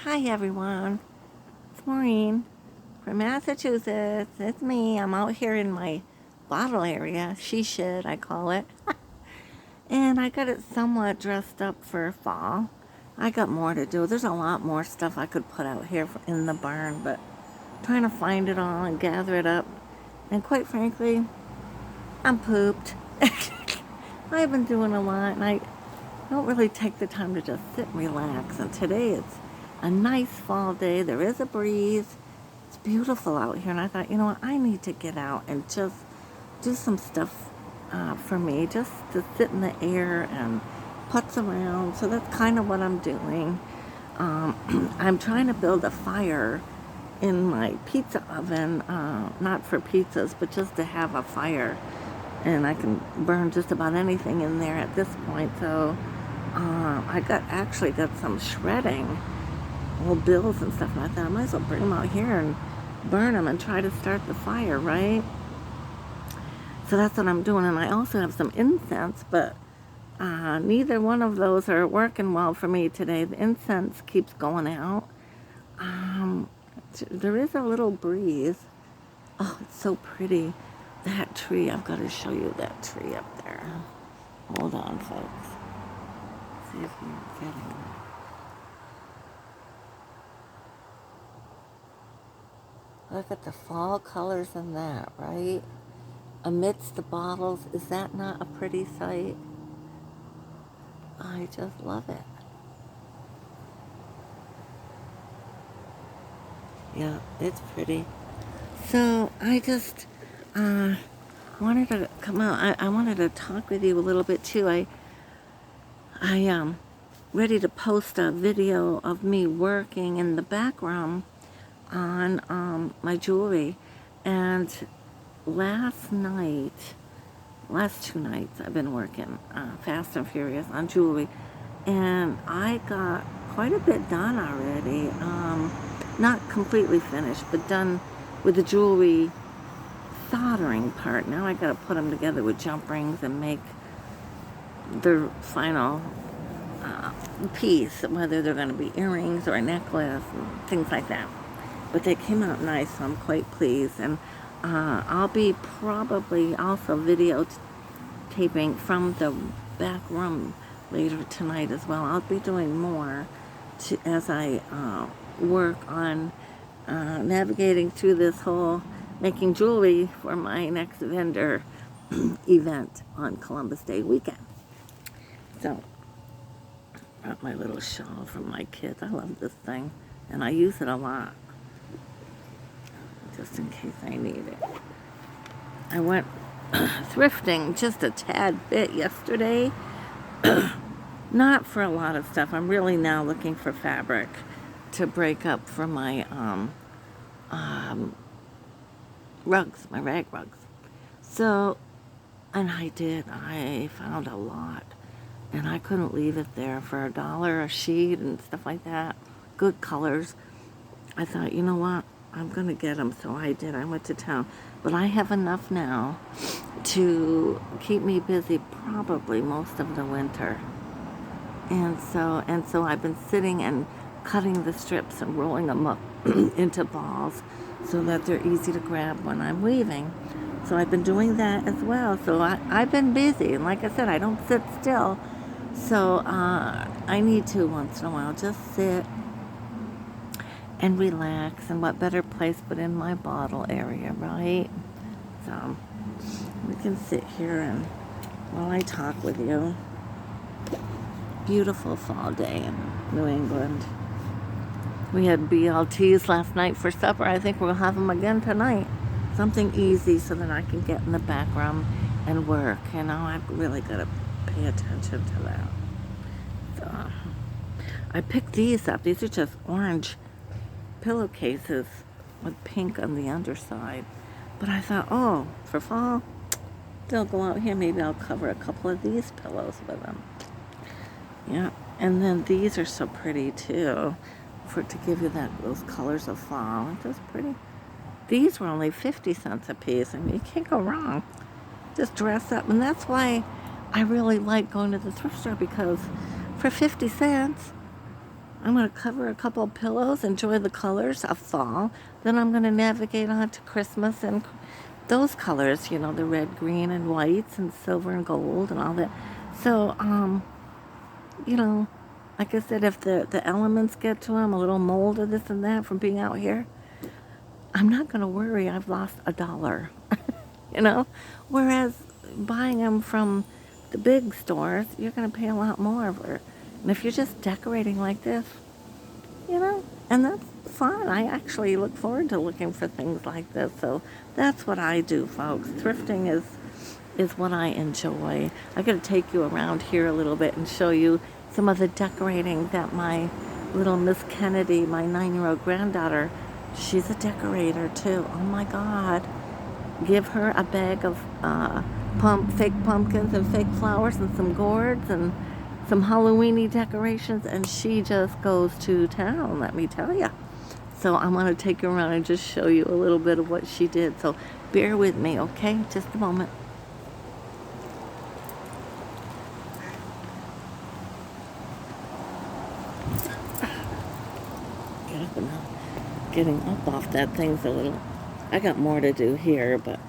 Hi everyone, it's Maureen from Massachusetts. It's me. I'm out here in my bottle area, she shed I call it. And I got it somewhat dressed up for fall. I got more to do. There's a lot more stuff I could put out here in the barn, but trying to find it all and gather it up. And quite frankly, I'm pooped. I've been doing a lot and I don't really take the time to just sit and relax. And today it's a nice fall day. There is a breeze. It's beautiful out here. And I thought, you know what, I need to get out and just do some stuff for me, just to sit in the air and putz around. So that's kind of what I'm doing. I'm trying to build a fire in my pizza oven, not for pizzas, but just to have a fire. And I can burn just about anything in there at this point. So I actually got some shredding, old bills and stuff, and I thought I might as well bring them out here and burn them and try to start the fire, right? So that's what I'm doing. And I also have some incense, but neither one of those are working well for me today. The incense keeps going out. There is a little breeze. Oh, it's so pretty. That tree, I've got to show you that tree up there. Hold on, folks. See if you're getting it. Look at the fall colors in that, right? Amidst the bottles. Is that not a pretty sight? I just love it. Yeah, it's pretty. So I just wanted to come out. I wanted to talk with you a little bit too. I ready to post a video of me working in the background on my jewelry. And last two nights I've been working fast and furious on jewelry, and I got quite a bit done already. Not completely finished, but done with the jewelry soldering part. Now I gotta put them together with jump rings and make the final piece, whether they're gonna be earrings or a necklace and things like that. But they came out nice, so I'm quite pleased. And I'll be probably also videotaping from the back room later tonight as well. I'll be doing more as I work on navigating through this whole making jewelry for my next vendor event on Columbus Day weekend. So, brought my little shawl from my kids. I love this thing, and I use it a lot, just in case I need it. I went thrifting just a tad bit yesterday. Not for a lot of stuff. I'm really now looking for fabric to break up for my rugs, my rag rugs. So, and I found a lot. And I couldn't leave it there for $1 a sheet and stuff like that. Good colors. I thought, you know what? I'm going to get them. So I did. I went to town. But I have enough now to keep me busy probably most of the winter. And so I've been sitting and cutting the strips and rolling them up into balls so that they're easy to grab when I'm weaving. So I've been doing that as well. So I've been busy. And like I said, I don't sit still. So I need to once in a while just sit and relax. And what better place but in my bottle area, right? So we can sit here and while I talk with you. Beautiful fall day in New England. We had BLTs last night for supper. I think we'll have them again tonight. Something easy so that I can get in the background and work. You know, I've really got to pay attention to that. So, I picked these up. These are just orange pillowcases with pink on the underside. But I thought, oh, for fall, they'll go out here. Maybe I'll cover a couple of these pillows with them. Yeah, and then these are so pretty too, to give you those colors of fall. Aren't those pretty? These were only 50 cents a piece. I mean, you can't go wrong. Just dress up, and that's why I really like going to the thrift store, because for 50 cents, I'm going to cover a couple of pillows, enjoy the colors of fall. Then I'm going to navigate on to Christmas and those colors, you know, the red, green, and whites, and silver and gold, and all that. So, you know, like I said, if the elements get to them, a little mold of this and that from being out here, I'm not going to worry I've lost $1, you know? Whereas buying them from the big stores, you're going to pay a lot more for. And if you're just decorating like this, you know, and that's fun. I actually look forward to looking for things like this. So that's what I do, folks. Thrifting is what I enjoy. I got to take you around here a little bit and show you some of the decorating that my little Miss Kennedy, my 9-year-old granddaughter, she's a decorator too. Oh my God. Give her a bag of fake pumpkins and fake flowers and some gourds and some Halloweeny decorations, and she just goes to town, let me tell you. So I'm going to take you around and just show you a little bit of what she did. So bear with me, okay? Just a moment. Get up and out. Getting up off that thing's a little... I got more to do here, but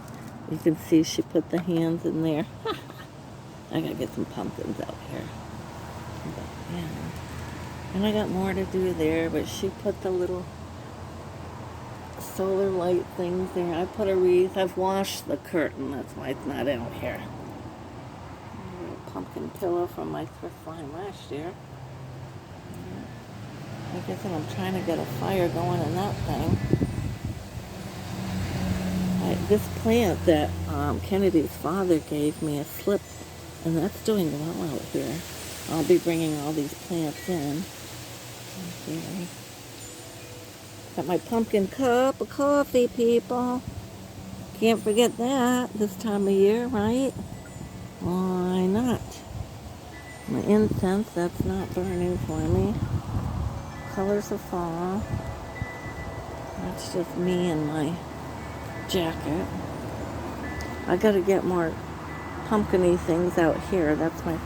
you can see she put the hands in there. I got to get some pumpkins out here. But, yeah. And I got more to do there, but she put the little solar light things there. I put a wreath. I've washed the curtain. That's why it's not out here. A pumpkin pillow from my thrift line last year. Like I said, I'm trying to get a fire going in that thing. This plant that Kennedy's father gave me a slip, and that's doing well out here. I'll be bringing all these plants in. Okay. Got my pumpkin cup of coffee, people. Can't forget that this time of year, right? Why not? My incense, that's not burning for me. Colors of fall. That's just me and my jacket. I gotta get more pumpkin-y things out here. That's my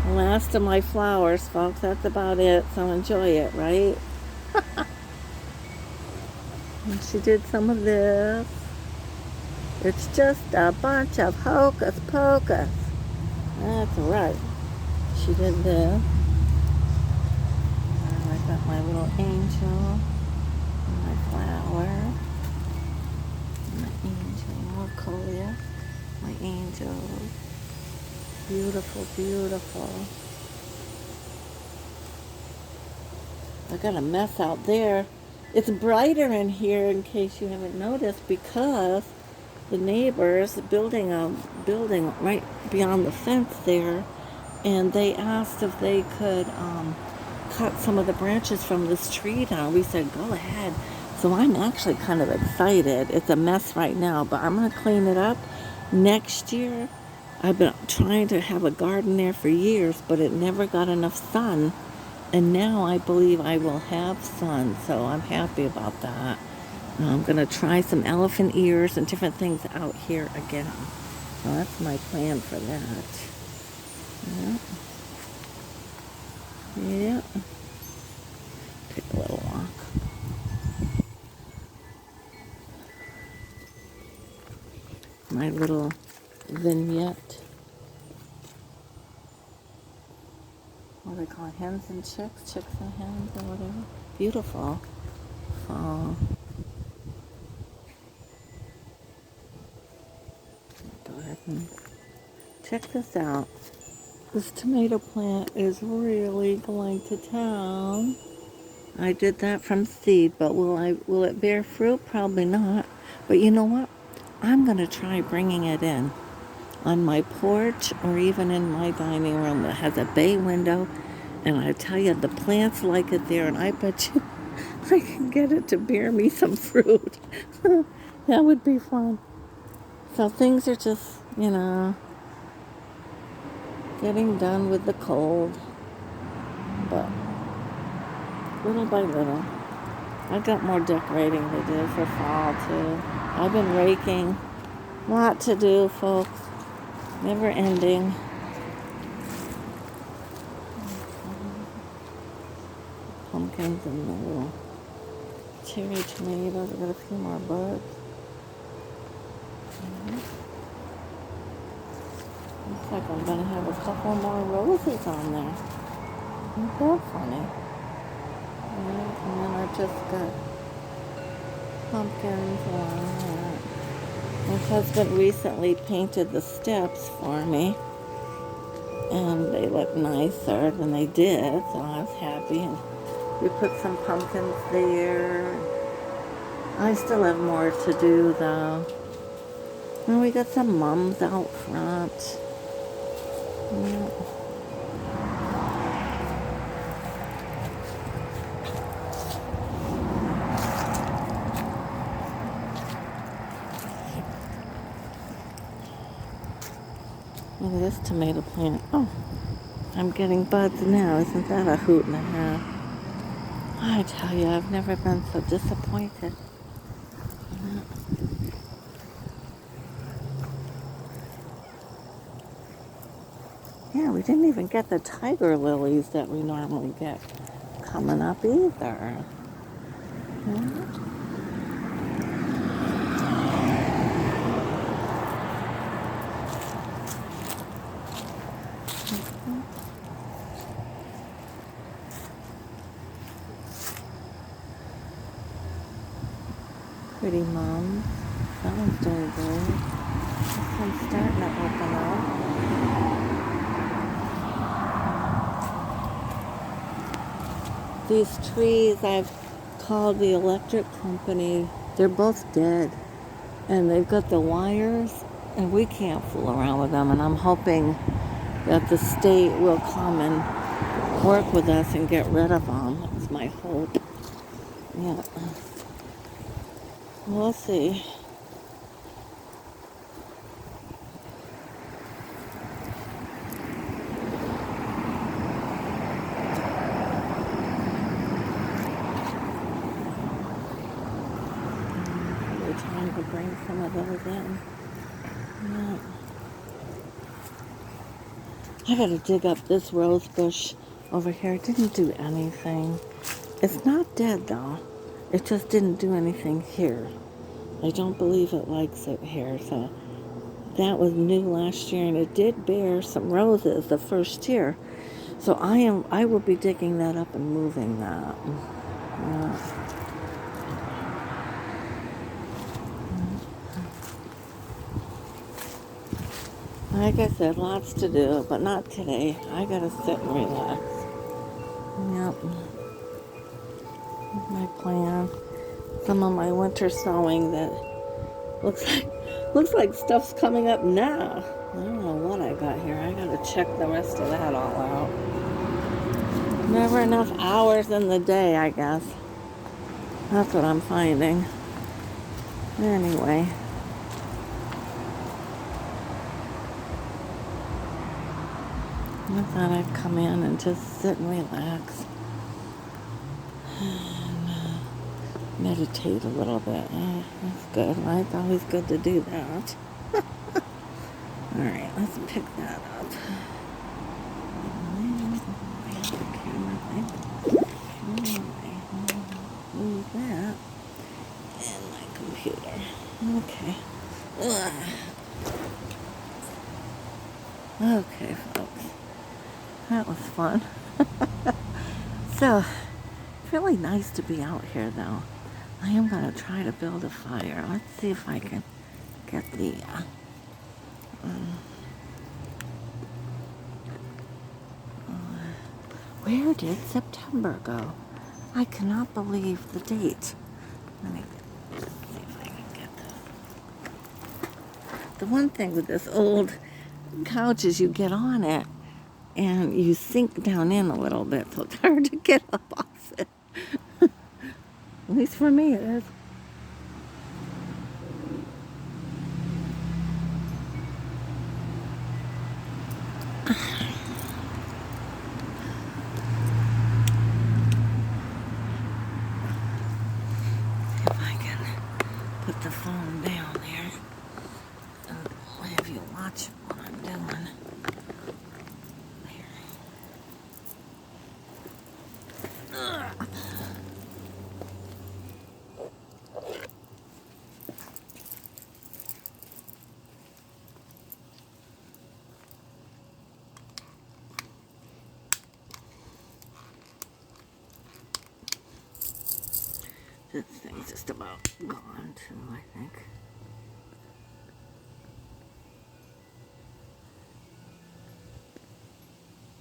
last of my flowers, folks. That's about it. So enjoy it, right? And she did some of this. It's just a bunch of hocus pocus. That's right. She did this. And I got my little angel. And my flower. And my angel. Colia. My angel. Beautiful, beautiful. I got a mess out there. It's brighter in here, in case you haven't noticed, because the neighbors building a building right beyond the fence there, and they asked if they could cut some of the branches from this tree down. We said, go ahead. So I'm actually kind of excited. It's a mess right now, but I'm going to clean it up next year. I've been trying to have a garden there for years, but it never got enough sun. And now I believe I will have sun, so I'm happy about that. I'm going to try some elephant ears and different things out here again. So that's my plan for that. Yeah. Take a little walk. My little vignette. What do they call it? Hens and chicks? Chicks and hens or whatever. Beautiful. Fall. Go ahead and check this out. This tomato plant is really going to town. I did that from seed, but will it bear fruit? Probably not. But you know what? I'm going to try bringing it in on my porch or even in my dining room that has a bay window. And I tell you, the plants like it there, and I bet you I can get it to bear me some fruit. That would be fun. So things are just, you know, getting done with the cold. But little by little. I've got more decorating to do for fall, too. I've been raking. Lot to do, folks. Never ending. pumpkins and the little cherry tomatoes. I got a few more buds. Looks like I'm gonna have a couple more roses on there. Isn't that funny? Yeah, and then I just got pumpkins along that. My husband recently painted the steps for me, and they look nicer than they did, so I was happy. And we put some pumpkins there. I still have more to do though. And we got some mums out front. Yeah. Look at this tomato plant. Oh, I'm getting buds now. Isn't that a hoot and a half? I tell you, I've never been so disappointed. Yeah, we didn't even get the tiger lilies that we normally get coming up either. Yeah. Pretty mums. That one's doing good. This one's starting to open up. These trees I've called the electric company. They're both dead. And they've got the wires, and we can't fool around with them. And I'm hoping that the state will come and work with us and get rid of them. That's my hope. Yeah. We'll see. We're trying to bring some of those in. Yeah. I gotta dig up this rose bush over here. It didn't do anything. It's not dead though. It just didn't do anything here. I don't believe it likes it here. So that was new last year, and it did bear some roses the first year. So I will be digging that up and moving that. Yeah. Like I said, lots to do, but not today. I gotta sit and relax. Yep. My plan. Some of my winter sewing that looks like stuff's coming up now. I don't know what I got here. I gotta check the rest of that all out. Never enough hours in the day, I guess. That's what I'm finding. Anyway. I thought I'd come in and just sit and relax. Meditate a little bit. That's good, right? It's always good to do that. Alright, let's pick that up. Move that. And my computer. Okay. Okay, folks. That was fun. So, it's really nice to be out here, though. I am going to try to build a fire. Let's see if I can get the... where did September go? I cannot believe the date. Let me see if I can get this. The one thing with this old couch is you get on it and you sink down in a little bit, so it's hard to get up off it. At least for me it is. If I can put the phone down there and have you watch what I'm doing. There. This thing's just about gone too, I think.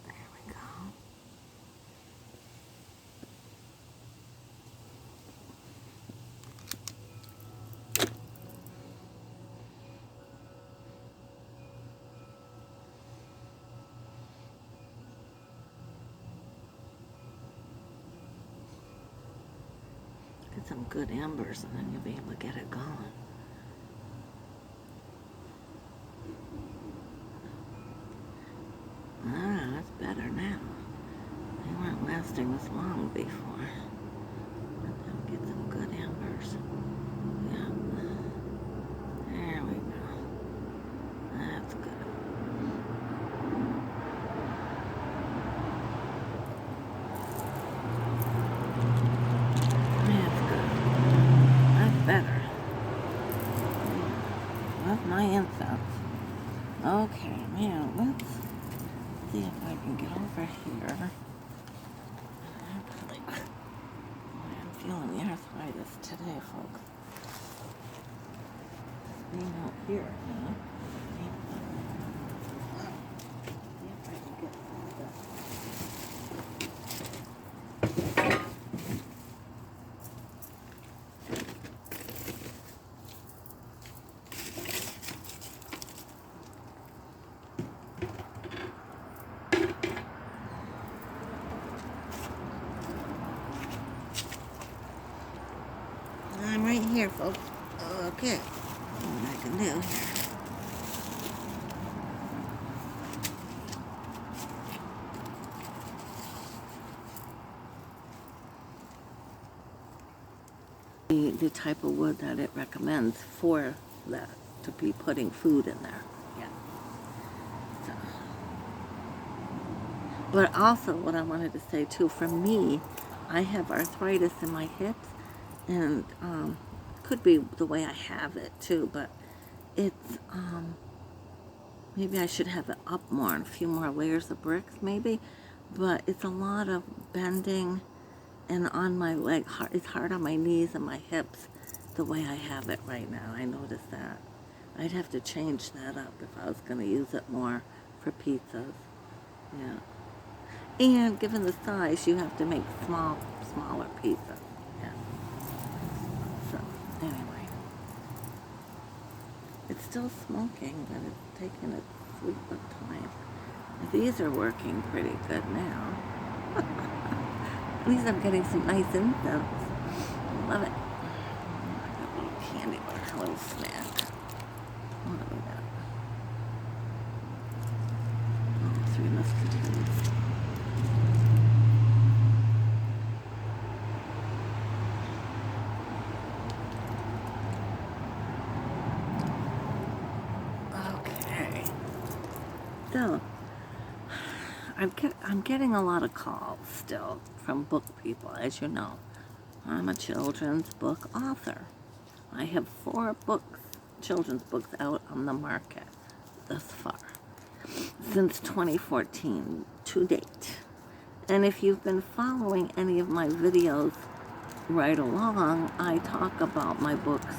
There we go. Get some good embers and then you'll be able to get it going. Ah, that's better now. They weren't lasting this long before. Let them get some good embers. Yeah. There we go. That's good. That's good. That's better. That's my incense. Okay, now let's see if I can get over here. Actually, I'm feeling the arthritis today, folks. Being out here, huh? See if I can get I'm right here, folks. Okay. What I can do here. The type of wood that it recommends for that, to be putting food in there. Yeah. So. But also, what I wanted to say too, for me, I have arthritis in my hips, and could be the way I have it too, but it's maybe I should have it up more and a few more layers of bricks maybe, but it's a lot of bending and on my leg. It's hard on my knees and my hips the way I have it right now. I noticed that. I'd have to change that up if I was going to use it more for pizzas. Yeah. And given the size, you have to make smaller pizzas. Yeah. So, anyway. It's still smoking, but it's taking its sweet time. These are working pretty good now. At least I'm getting some nice incense. Love it. I got a little candy bar, a little snack. What do we got? Oh, 3 Musketeers. Okay. So, I'm getting a lot of calls still from book people, as you know. I'm a children's book author. I have 4 books, children's books out on the market thus far, since 2014 to date. And if you've been following any of my videos right along, I talk about my books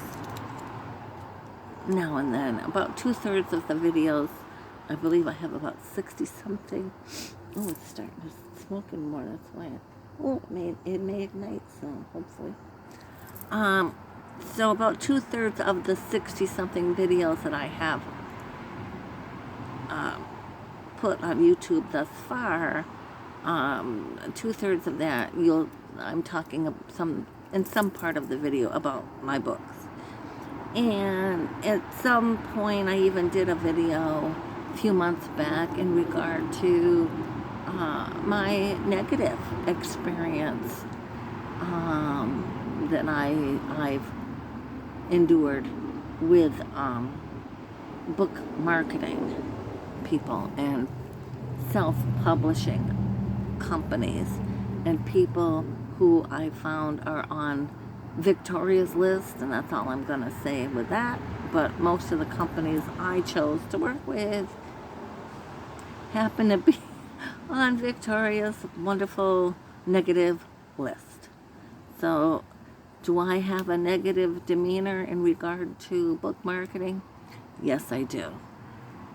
now and then. About 2/3 of the videos, I believe I have about 60 something. Oh, it's starting to smoking more, that's why. Oh, it may ignite soon, hopefully. So about 2/3 of the 60 something videos that I have put on YouTube thus far, 2/3 of that I'm talking in some part of the video about my books. And at some point I even did a video a few months back in regard to my negative experience that I've endured with book marketing people and self-publishing companies and people who I found are on Victoria's list, and that's all I'm going to say with that. But most of the companies I chose to work with happen to be on Victoria's wonderful negative list. So Do I have a negative demeanor in regard to book marketing? Yes, I do.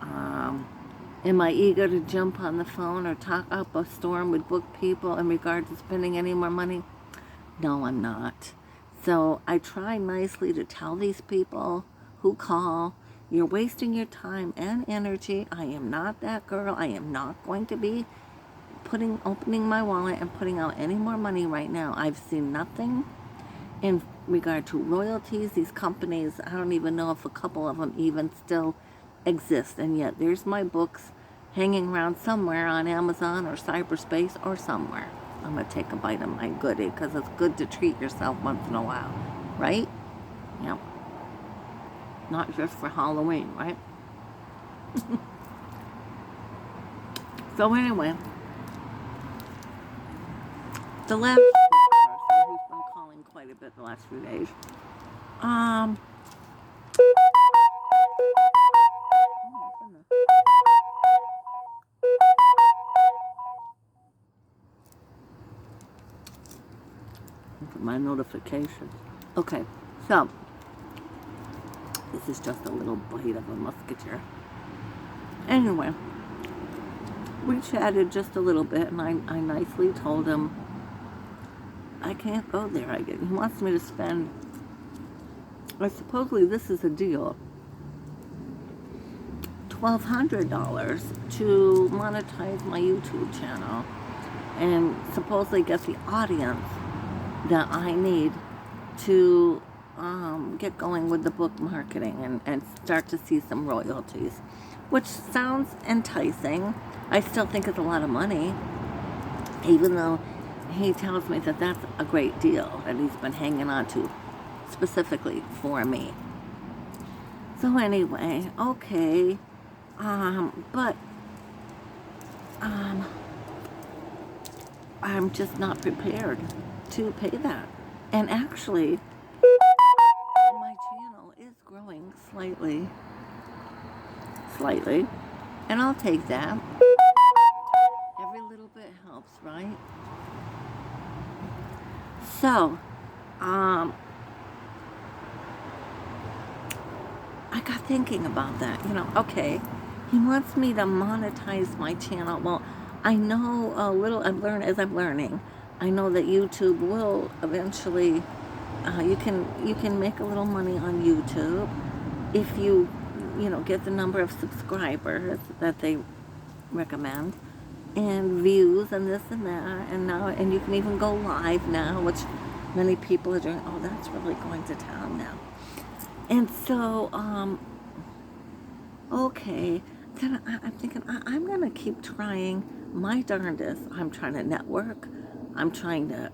Am I eager to jump on the phone or talk up a storm with book people in regard to spending any more money? No, I'm not. So I try nicely to tell these people who call, you're wasting your time and energy. I am not that girl. I am not going to be opening my wallet and putting out any more money right now. I've seen nothing in regard to royalties. These companies, I don't even know if a couple of them even still exist, and yet there's my books hanging around somewhere on Amazon or cyberspace or somewhere. I'm going to take a bite of my goodie because it's good to treat yourself once in a while, right? Yep. Not just for Halloween, right? So anyway, the last person who's been calling quite a bit the last few days. Oh my goodness. Look at my notifications. Okay, so this is just a little bite of a musketeer. Anyway, we chatted just a little bit, and I nicely told him I can't go there. He wants me to spend, supposedly this is a deal, $1,200 to monetize my YouTube channel and supposedly get the audience that I need to get going with the book marketing and start to see some royalties, which sounds enticing. I still think it's a lot of money, even though he tells me that that's a great deal that he's been hanging on to specifically for me. So anyway, okay, but I'm just not prepared to pay that. And actually, my channel is growing slightly, and I'll take that. Every little bit helps, right? So, I got thinking about that. Okay, he wants me to monetize my channel. Well, I know a little. I've learning. I know that YouTube will eventually. You can make a little money on YouTube if you get the number of subscribers that they recommend, and views and this and that, and you can even go live now, which many people are doing. Oh, that's really going to town now. And so, okay, then I'm thinking I'm gonna keep trying my darndest. I'm trying to network. I'm trying to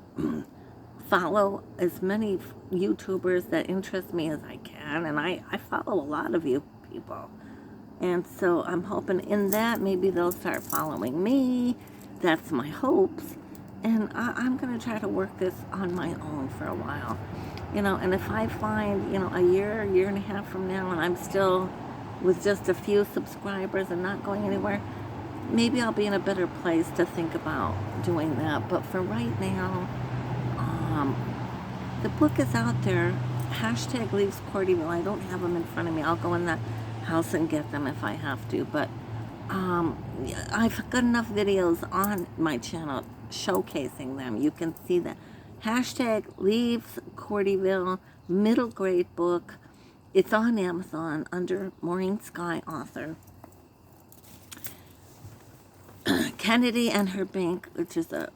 follow as many YouTubers that interest me as I can, and I follow a lot of you people. And so I'm hoping in that maybe they'll start following me. That's my hopes. And I'm going to try to work this on my own for a while. And if I find, a year and a half from now, and I'm still with just a few subscribers and not going anywhere, maybe I'll be in a better place to think about doing that. But for right now, the book is out there. Hashtag Leaves Cordyville. I don't have them in front of me. I'll go in the house and get them if I have to. But I've got enough videos on my channel showcasing them. You can see that. Hashtag Leaves Cordyville, middle grade book. It's on Amazon under Maureen Sky author. Kennedy and Her Bank, which is a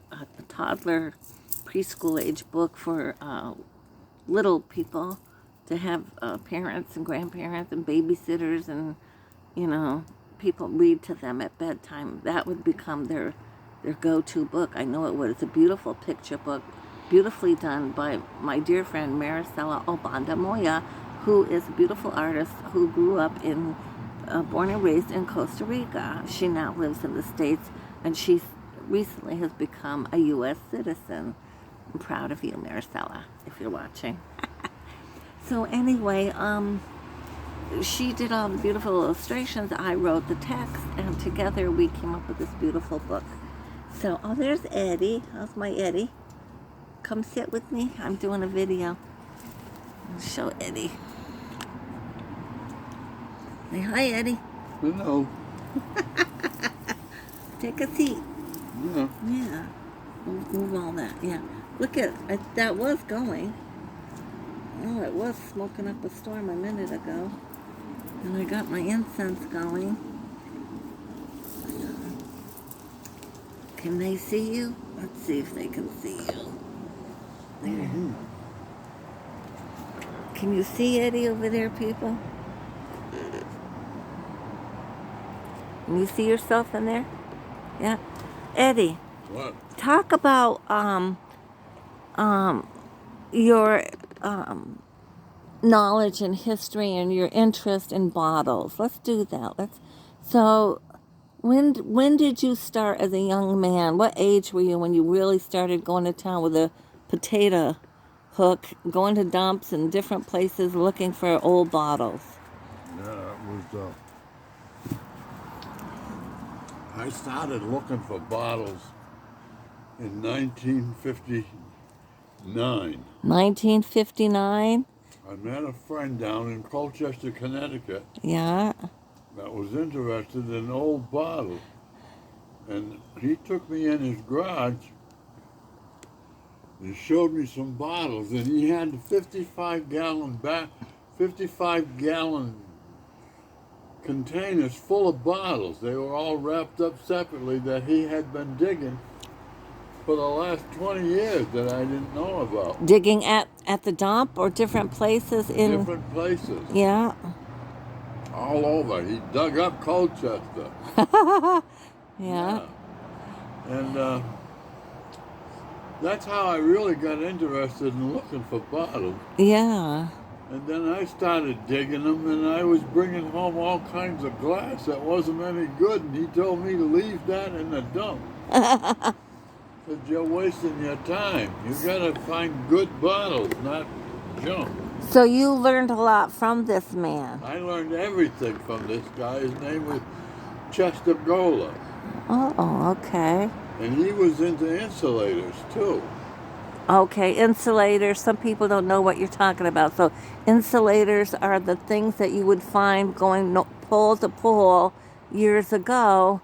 toddler preschool age book for little people to have parents and grandparents and babysitters and people read to them at bedtime. That would become their go-to book. I know it would. It's a beautiful picture book, beautifully done by my dear friend Maricela Obanda Moya, who is a beautiful artist who grew up born and raised in Costa Rica. She now lives in the States, and she recently has become a U.S. citizen. I'm proud of you, Maricela, if you're watching. So anyway, she did all the beautiful illustrations. I wrote the text, and together we came up with this beautiful book. So, there's Eddie. How's my Eddie? come sit with me? I'm doing a video. I'll show Eddie. Say hi, Eddie. Hello. Take a seat. Yeah. Yeah. Move all that. Yeah. Look at that was going. Oh, it was smoking up a storm a minute ago. And I got my incense going. Can they see you? Let's see if they can see you. There. Mm-hmm. Can you see Eddie over there, people? Can you see yourself in there? Yeah. Eddie, What? talk about your knowledge and history and your interest in bottles. Let's do that. So when did you start as a young man? What age were you when you really started going to town with a potato hook, going to dumps and different places looking for old bottles? Yeah, it was. I started looking for bottles in 1959. 1959? I met a friend down in Colchester, Connecticut, Yeah. that was interested in old bottles, and he took me in his garage. He showed me some bottles, and he had 55-gallon containers full of bottles. They were all wrapped up separately that he had been digging for the last 20 years that I didn't know about. Digging at the dump or different places in Different places, Yeah. all over. He dug up Colchester. Yeah. And that's how I really got interested in looking for bottles. Yeah. And then I started digging them, and I was bringing home all kinds of glass that wasn't any good, and he told me to leave that in the dump. Said, you're wasting your time. You gotta find good bottles, not junk. So you learned a lot from this man. I learned everything from this guy. His name was Chester Gola. Oh, okay. And he was into insulators, too. Okay, insulators. Some people don't know what you're talking about. So insulators are the things that you would find going pole to pole years ago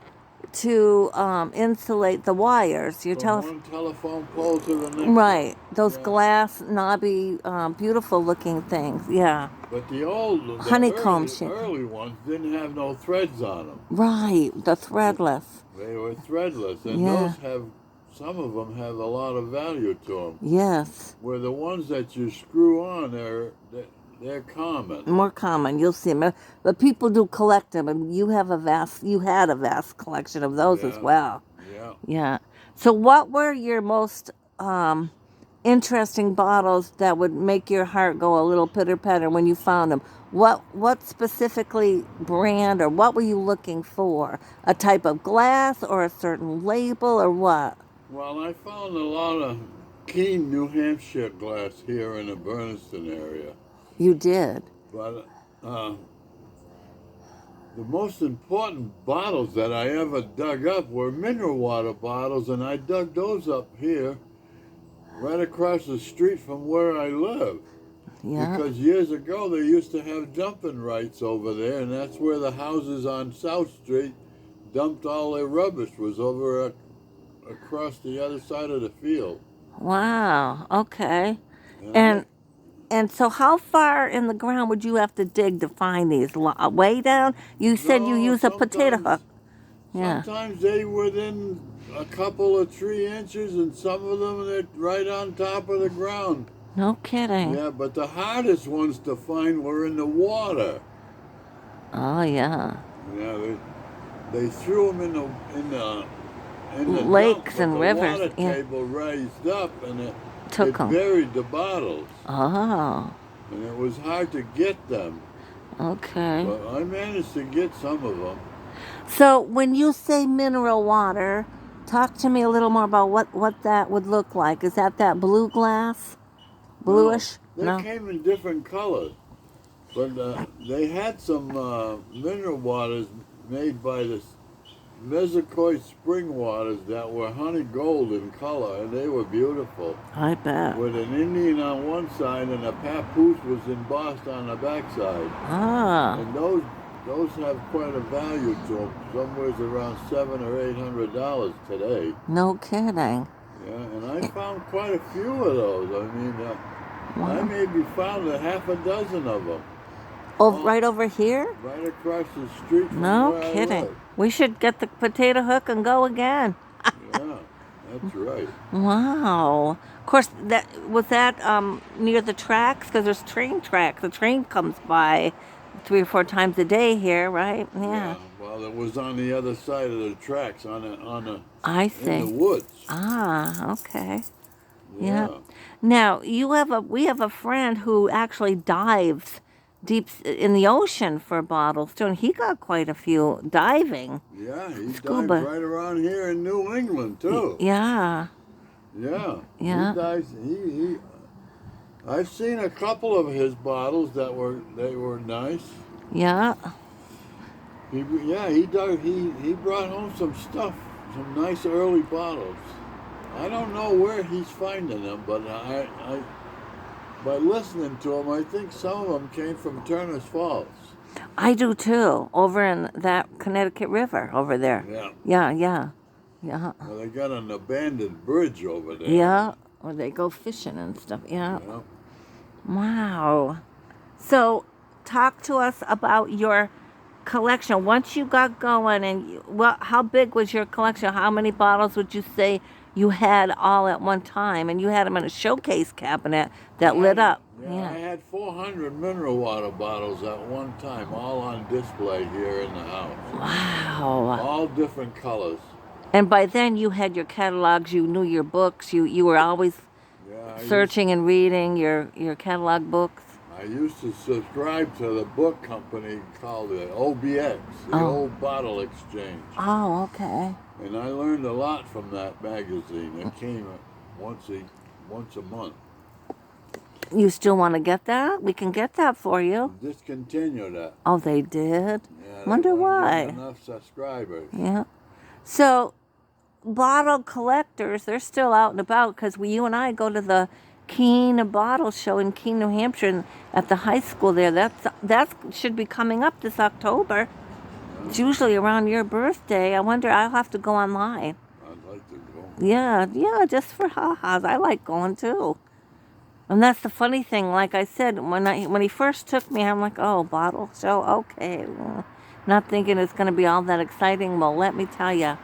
to insulate the wires. Your From one telephone pole to the next. Right. Those Yeah. glass, knobby, beautiful looking things. Yeah. But the Honeycomb shape. early ones didn't have no threads on them. Right. The threadless. They were threadless, and Yeah. some of them have a lot of value to them. Yes. Where the ones that you screw on, they're common. More common. You'll see them. But people do collect them, and you had a vast collection of those as Yeah. well. Yeah. Yeah. So what were your most interesting bottles that would make your heart go a little pitter-patter when you found them? What specifically brand, or what were you looking for? A type of glass or a certain label or what? Well, I found a lot of Keene, New Hampshire glass here in the Berniston area. You did. But the most important bottles that I ever dug up were mineral water bottles, and I dug those up here right across the street from where I live. Yeah. Because years ago they used to have dumping rights over there, and that's where the houses on South Street dumped all their rubbish, was over across the other side of the field. Wow. Okay. And so how far in the ground would you have to dig to find these? Way down? You said you use a potato hook. Yeah. Sometimes they within a couple of 3 inches, and some of them they're right on top of the ground. No kidding. Yeah, but the hardest ones to find were in the water. Oh, yeah. Yeah, they threw them in the Lakes dump, and but rivers. The water Yeah. table raised up, and it Took them. buried the bottles, Oh, and it was hard to get them. okay. But I managed to get some of them. So when you say mineral water, talk to me a little more about what that would look like. Is that blue glass? Bluish? No, they came in different colors, but they had some mineral waters made by the Mezquite spring waters that were honey gold in color, and they were beautiful. I bet. With an Indian on one side and a papoose was embossed on the backside. Ah, And those have quite a value to them. Somewhere around $700 or $800 today. no kidding. Yeah, and I found quite a few of those. I mean, I Wow. maybe found a half a dozen of them Oh, right over here? right across the street from No where I kidding. live. We should get the potato hook and go again. Yeah, that's right. Wow. Of course, that was that near the tracks because there's train tracks. The train comes by 3 or 4 times a day here, right? Yeah. Well, it was on the other side of the tracks, I in the see. woods. Ah, okay. Yeah. Yeah. Now we have a friend who actually dives deep in the ocean for bottles too, and he got quite a few diving. Yeah, he Scuba. dives right around here in New England too. Yeah. Yeah. Yeah. He dives. I've seen a couple of his bottles that were nice. Yeah. He brought home some stuff, some nice early bottles. I don't know where he's finding them, but I by listening to him, I think some of them came from Turner's Falls. I do too. Over in that Connecticut River over there. Yeah. Yeah. Yeah. Yeah. Well, they got an abandoned bridge over there. Yeah. Or they go fishing and stuff. Yeah. Yeah. Wow. So, talk to us about your collection. Once you got going, how big was your collection? How many bottles would you say you had all at one time? And you had them in a showcase cabinet that lit up. Yeah, I had 400 mineral water bottles at one time, all on display here in the house. Wow. All different colors. And by then you had your catalogs, you knew your books, you were always Yeah, searching and reading your catalog books. I used to subscribe to the book company called the OBX, the Oh. Old Bottle Exchange. Oh, okay. And I learned a lot from that magazine. It came once a month. You still want to get that? We can get that for you. Discontinue that. Oh, they did? Yeah, they Wonder weren't why. getting enough subscribers. Yeah. So, bottle collectors, they're still out and about because you and I go to the Keene Bottle Show in Keene, New Hampshire, and at the high school there. That should be coming up this October. It's usually around your birthday. I wonder, I'll have to go online. I'd like to go. Yeah, just for ha-has. I like going too. And that's the funny thing. Like I said, when he first took me, I'm like, oh, bottle show, okay. Not thinking it's going to be all that exciting. Well, let me tell you,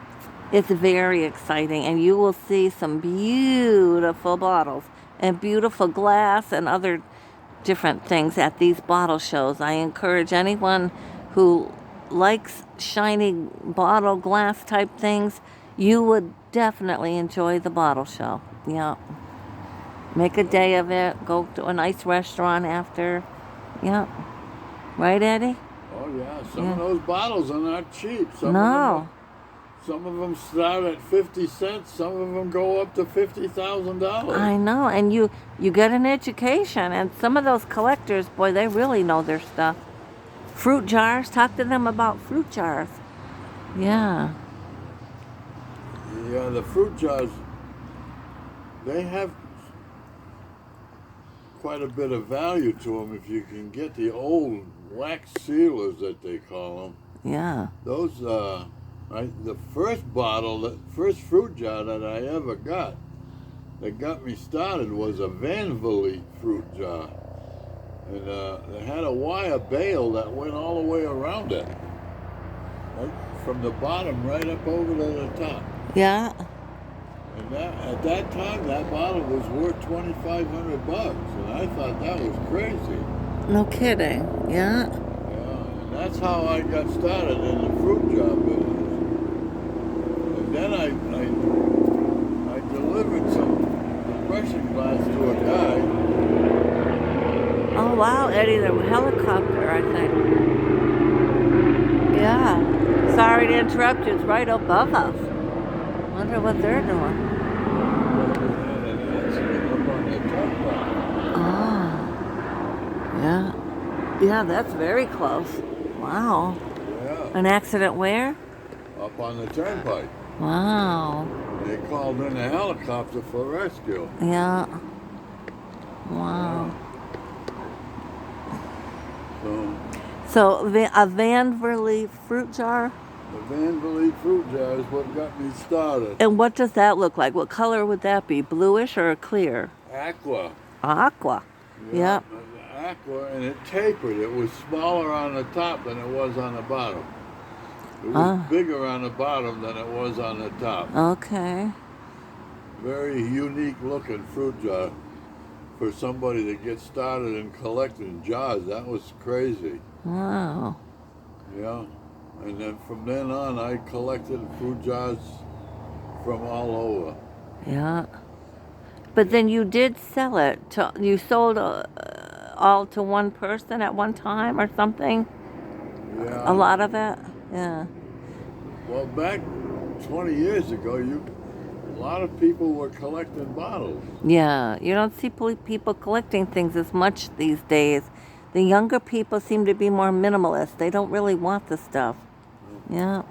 it's very exciting, and you will see some beautiful bottles and beautiful glass and other different things at these bottle shows. I encourage anyone who likes shiny bottle glass type things, you would definitely enjoy the bottle show. Yeah. Make a day of it. Go to a nice restaurant after. Yeah. Right, Eddie? Oh yeah, some Yeah. of those bottles are not cheap. No. Some of them start at 50 cents. Some of them go up to $50,000. I know. And you get an education. And some of those collectors, boy, they really know their stuff. Fruit jars. Talk to them about fruit jars. Yeah. Yeah, the fruit jars, they have quite a bit of value to them if you can get the old wax sealers that they call them. Yeah. Those, the first first fruit jar that I ever got that got me started was a Van Vliet fruit jar. And it had a wire bail that went all the way around it. Right from the bottom right up over to the top. Yeah. And at that time, that bottle was worth $2,500, and I thought that was crazy. No kidding. Yeah. Yeah, and that's how I got started in the fruit jar business. And then I delivered some depression glass to a guy. Oh, wow, Eddie, the helicopter, I think. Yeah. Sorry to interrupt you. It's right above us. Wonder what they're doing. Had an accident up on the top bar. Ah. Yeah. Yeah, that's very close. Wow. Yeah, An accident where? up on the turnpike. Wow. They called in a helicopter for rescue. Yeah. Wow. So So a Van Verlee fruit jar. the Van Vliet fruit jar is what got me started. And what does that look like? What color would that be? Bluish or clear? Aqua. Aqua. Yep. Aqua, and it tapered. It was smaller on the top than it was on the bottom. It was bigger on the bottom than it was on the top. Okay. Very unique looking fruit jar for somebody to get started in collecting jars. That was crazy. Wow. Yeah. And then from then on, I collected fruit jars from all over. Yeah. But then you did sell it. You sold all to one person at one time or something? Yeah. A lot of it? Yeah. Well, back 20 years ago, a lot of people were collecting bottles. Yeah. You don't see people collecting things as much these days. The younger people seem to be more minimalist. They don't really want the stuff. Yeah.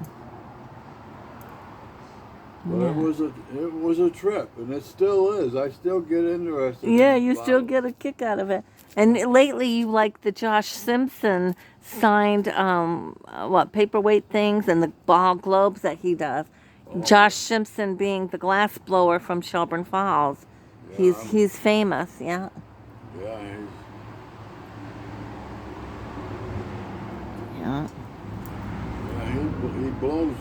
But it was a trip, and it still is. I still get interested. Yeah, in you still bottles. get a kick out of it. And lately, you like the Josh Simpson signed paperweight things and the ball globes that he does. Josh Simpson being the glass blower from Shelburne Falls. Yeah, He's famous. Yeah. Yeah, Yeah. he blows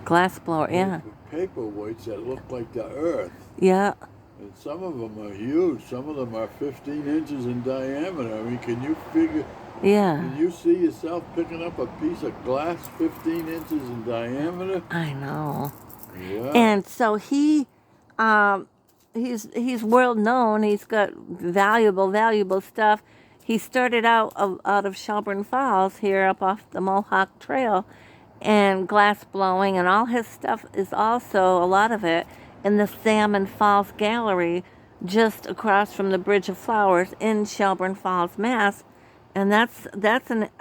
Glass blower. Yeah. paperweights that look like the earth. Yeah. And some of them are huge. Some of them are 15 inches in diameter. I mean, can you Yeah. can you see yourself picking up a piece of glass 15 inches in diameter? I know. Yeah. And so he's world known. He's got valuable stuff. He started out of Shelburne Falls here up off the Mohawk Trail, and glass blowing, and all his stuff is also, a lot of it, in the Salmon Falls Gallery, just across from the Bridge of Flowers in Shelburne Falls, Mass. And that's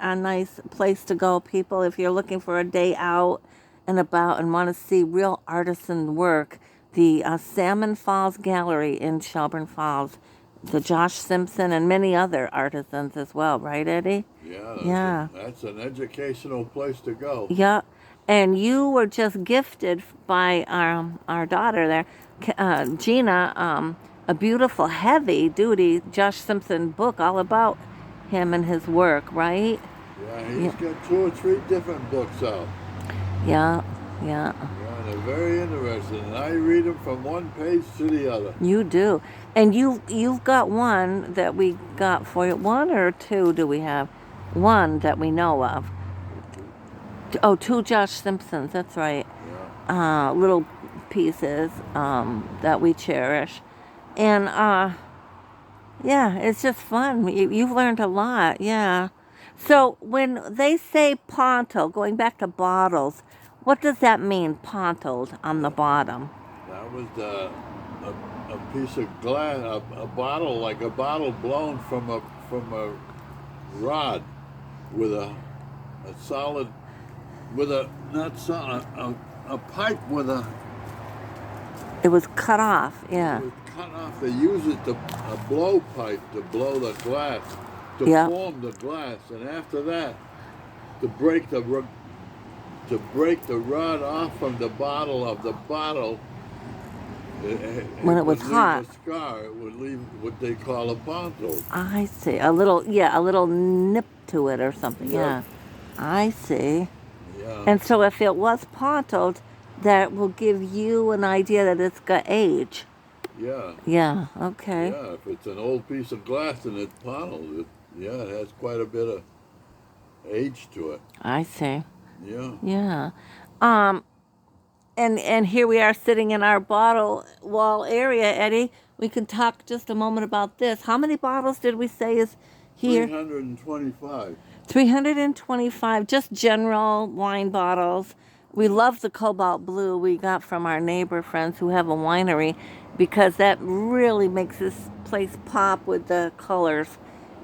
a nice place to go, people, if you're looking for a day out and about and want to see real artisan work. The Salmon Falls Gallery in Shelburne Falls, the Josh Simpson and many other artisans as well, right, Eddie? Yeah. That's an educational place to go. Yeah. And you were just gifted by our daughter there, Gina, a beautiful, heavy-duty Josh Simpson book all about him and his work, right? Yeah, he's got 2 or 3 different books out. Yeah. Yeah, and they're very interesting. And I read them from one page to the other. You do. And you've got one that we got for you. 1 or 2 do we have? 1 that we know of. Oh, 2 Josh Simpsons, that's right. Yeah. Little pieces that we cherish. And yeah, it's just fun. You've learned a lot, yeah. So when they say ponto, going back to bottles, what does that mean, pontoed on the bottom? That was a piece of glass, a bottle, like a bottle blown from a rod with a solid, with a, not solid, a pipe with a, It was cut off, yeah. it was cut off. They use it a blow pipe to blow the glass, to Yep. form the glass. And after that, to break the rod off from the bottle of the bottle, When it was would hot. leave a scar. It would leave what they call a ponto. I see. A little nip to it or something, Yeah. yeah. I see. Yeah. And so if it was pontoed, that will give you an idea that it's got age. Yeah. Yeah, okay. Yeah. If it's an old piece of glass and it's pontoed, it has quite a bit of age to it. I see. Yeah. Yeah. And here we are sitting in our bottle wall area, Eddie. We can talk just a moment about this. How many bottles did we say is here? 325. 325, just general wine bottles. We love the cobalt blue we got from our neighbor friends who have a winery, because that really makes this place pop with the colors.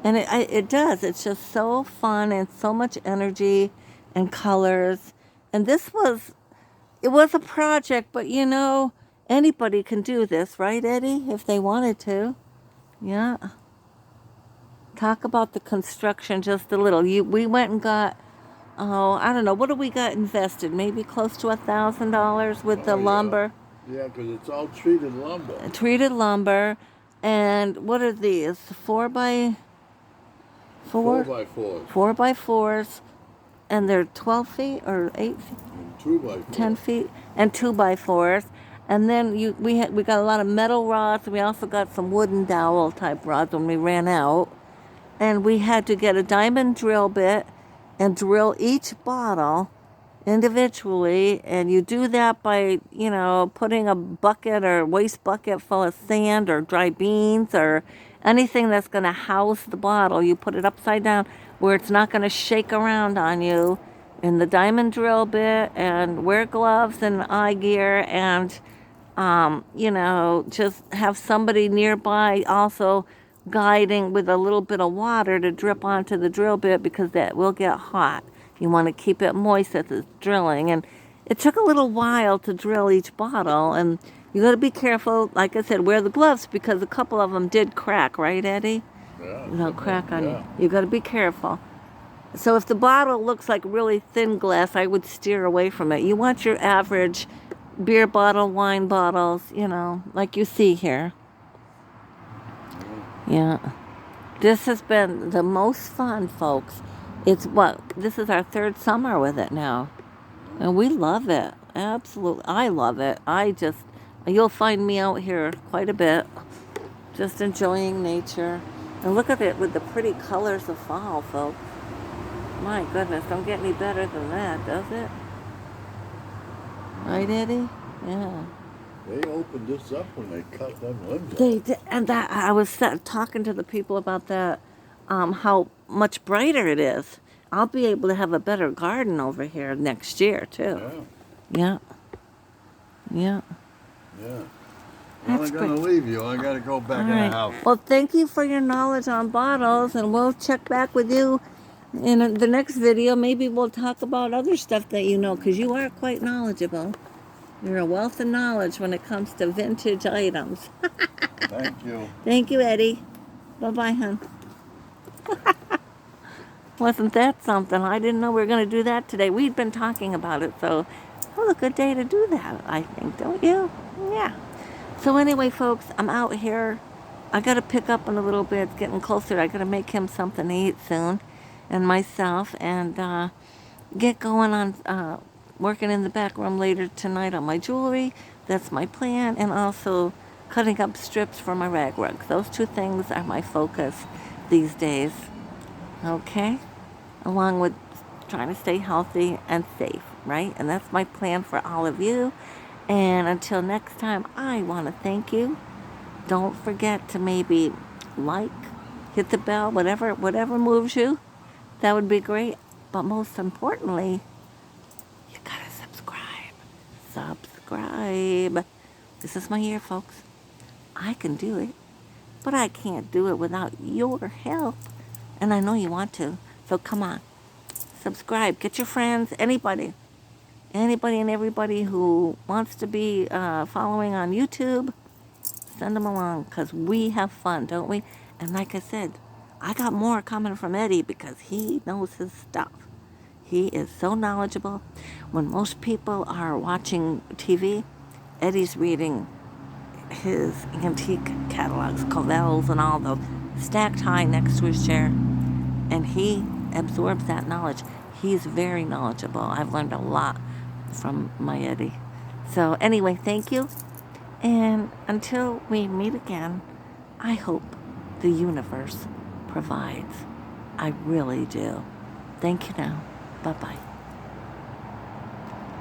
And it does. It's just so fun and so much energy and colors. And it was a project, but you know, anybody can do this, right, Eddie? If they wanted to. Yeah. Talk about the construction just a little. We went and got, oh, I don't know, what do we got invested? Maybe close to $1,000 with the lumber. Yeah, because it's all treated lumber. Treated lumber. And what are these? 4x4? 4x4s. 4x4s. And they're 12 feet or 8 feet? And 2x4s. 10 feet. And 2x4s. And then we got a lot of metal rods. We also got some wooden dowel type rods when we ran out. And we had to get a diamond drill bit and drill each bottle individually. And you do that by, you know, putting a bucket or waste bucket full of sand or dry beans or anything that's going to house the bottle. You put it upside down where it's not going to shake around on you in the diamond drill bit, and wear gloves and eye gear, and, you know, just have somebody nearby also guiding with a little bit of water to drip onto the drill bit, because that will get hot. You want to keep it moist as it's drilling. And it took a little while to drill each bottle, and you got to be careful. Like I said, wear the gloves, because a couple of them did crack, right, Eddie? Yeah. They'll crack on Yeah. you. You got to be careful. So if the bottle looks like really thin glass, I would steer away from it. You want your average beer bottle, wine bottles, you know, like you see here. Yeah. This has been the most fun, folks. This is our third summer with it now. And we love it. Absolutely. I love it. You'll find me out here quite a bit, just enjoying nature. And look at it with the pretty colors of fall, folks. My goodness, don't get any better than that, does it? Right, Eddie? Yeah. They opened this up when they cut them limbs They off. did, and that I was talking to the people about that, how much brighter it is. I'll be able to have a better garden over here next year too. Yeah. Yeah. Yeah. That's I'm going to great. leave you. I got to go back All in the right. house. Well, thank you for your knowledge on bottles, and we'll check back with you in the next video. Maybe we'll talk about other stuff that you know, because you are quite knowledgeable. You're a wealth of knowledge when it comes to vintage items. Thank you. Thank you, Eddie. Bye-bye, hon. Wasn't that something? I didn't know we were going to do that today. We'd been talking about it, so it was a good day to do that, I think, don't you? Yeah. So anyway, folks, I'm out here. I got to pick up in a little bit. It's getting closer. I got to make him something to eat soon, and myself, and get going on working in the back room later tonight on my jewelry. That's my plan. And also cutting up strips for my rag rugs. Those two things are my focus these days. Okay? Along with trying to stay healthy and safe, right? And that's my plan for all of you. And until next time, I want to thank you. Don't forget to maybe like, hit the bell, whatever moves you. That would be great. But most importantly, you gotta subscribe. Subscribe. This is my year, folks. I can do it, but I can't do it without your help. And I know you want to. So come on. Subscribe. Get your friends, anybody and everybody who wants to be following on YouTube. Send them along, because we have fun, don't we? And like I said, I got more coming from Eddie, because he knows his stuff. He is so knowledgeable. When most people are watching TV, Eddie's reading his antique catalogs, Covell's and all those, stacked high next to his chair. And he absorbs that knowledge. He's very knowledgeable. I've learned a lot from my Eddie. So anyway, thank you. And until we meet again, I hope the universe provides. I really do. Thank you now. Bye-bye.